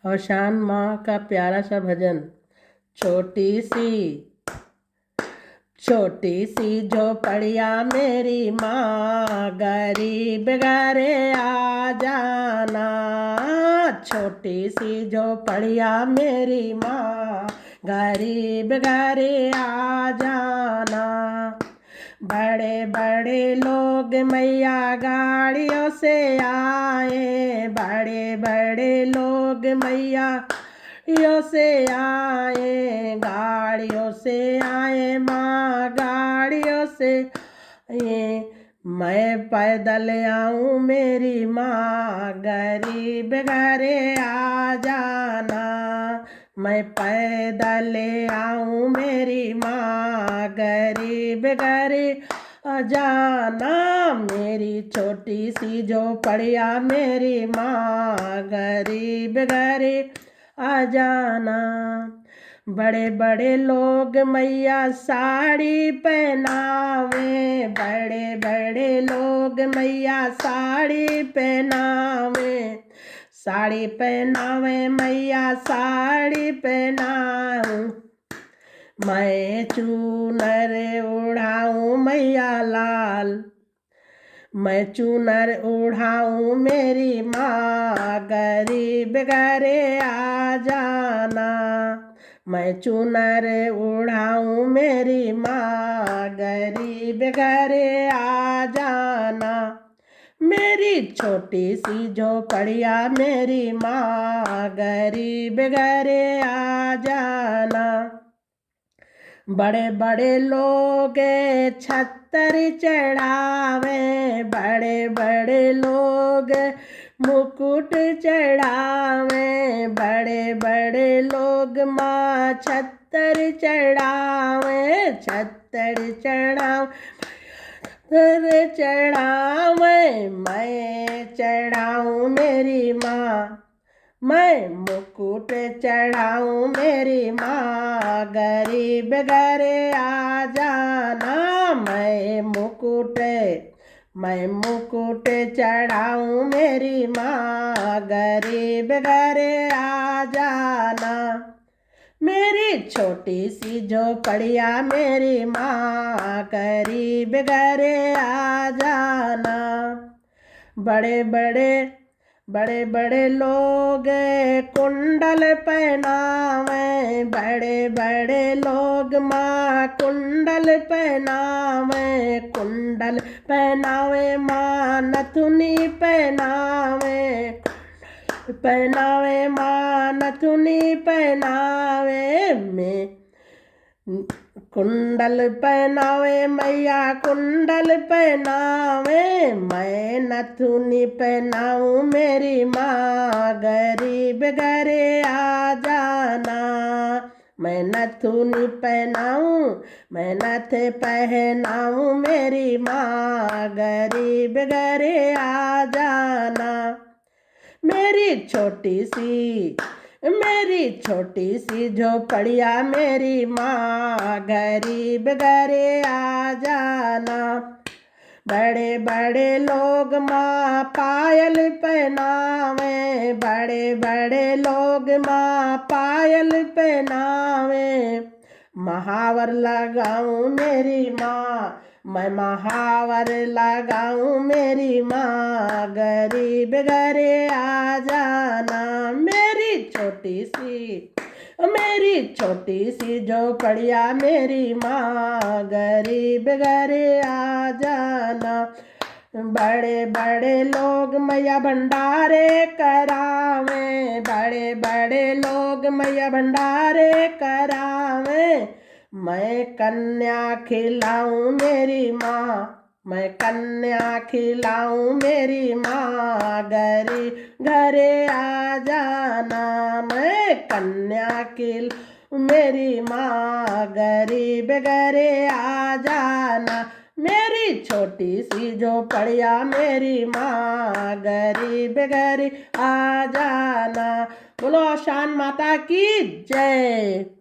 और शान माँ का प्यारा सा भजन। छोटी सी झोपड़िया मेरी माँ, गरीब घरे आ जाना। छोटी सी झोपड़िया मेरी माँ, गरीब घरे आ जाना। बड़े बड़े लोग मैया गाड़ियों से आए, बड़े बड़े लोग मैया गाड़ियों से आए, गाड़ियों से आए माँ, गाड़ियों से आए। मैं पैदल आऊँ मेरी माँ, गरीब घरे आ जाना। मैं पैदल आऊँ मेरी माँ, गरीब घरे आ जाना। मेरी छोटी सी झोपड़िया मेरी माँ, गरीब घरे आ जाना। बड़े बड़े लोग मैया साड़ी पहनावे, बड़े बड़े लोग मैया साड़ी पहनावे, साड़ी पहनावे मैया साड़ी पहनाऊं। मैं चूनर ओढ़ाऊं मैया लाल, मैं चूनर ओढ़ाऊं मेरी माँ, गरीब घरे आ जाना। मैं चूनर ओढ़ाऊं मेरी माँ, गरीब घरे आ जाना। मेरी छोटी सी झोपड़िया मेरी माँ, गरीब घरे आ जाना। बड़े बड़े लोग छत्तर चढ़ावे, बड़े बड़े लोग मुकुट चढ़ावे, बड़े बड़े लोग माँ छत्तर चढ़ावे, छत्तर चढ़ावे। मैं चढ़ाऊँ मेरी माँ, मैं मुकुट चढ़ाऊँ मेरी माँ, गरीब घरे आ जाना। मैं मुकुट चढ़ाऊँ मेरी माँ, गरीब घरे आ जाना। मेरी छोटी सी झोपड़िया मेरी माँ, गरीब घरे आ जाना। बड़े बड़े लोग कुंडल पहनावे, बड़े बड़े लोग माँ कुंडल पहनावे, कुंडल पहनावे माँ नथुनी पहनावे, पहनावे माँ नथुनी पहनावे। में कुंडल पहनावे मैया कुंडल पहनावे, मैं नथुनी पहनाऊँ मेरी माँ, गरीब घरे आ जाना। मैं नथुनी पहनाऊँ, मैं नथ पहनाऊँ मेरी माँ, गरीब घरे आ जाना। मेरी छोटी सी झोपड़िया मेरी माँ, गरीब घरे आ जाना। बड़े बड़े लोग माँ पायल पहनावे, बड़े बड़े लोग माँ पायल पहनावे। महावर लगाऊं मेरी माँ, मैं महावर लगाऊं मेरी माँ, गरीब घरे आ जाना। मेरी छोटी सी झोपड़िया मेरी माँ, गरीब घरे आ जाना। बड़े बड़े लोग मैया भंडारे करावे, बड़े बड़े लोग मैया भंडारे करावे। मैं कन्या खिलाऊं मेरी माँ, मैं कन्या खिलाऊं मेरी माँ, गरीब घरे आ जाना। मैं कन्या खिलाऊं मेरी माँ, गरीब घरे आ जाना। मेरी छोटी सी झोपड़िया मेरी माँ, गरीब घरे आ जाना। बोलो शान माता की जय।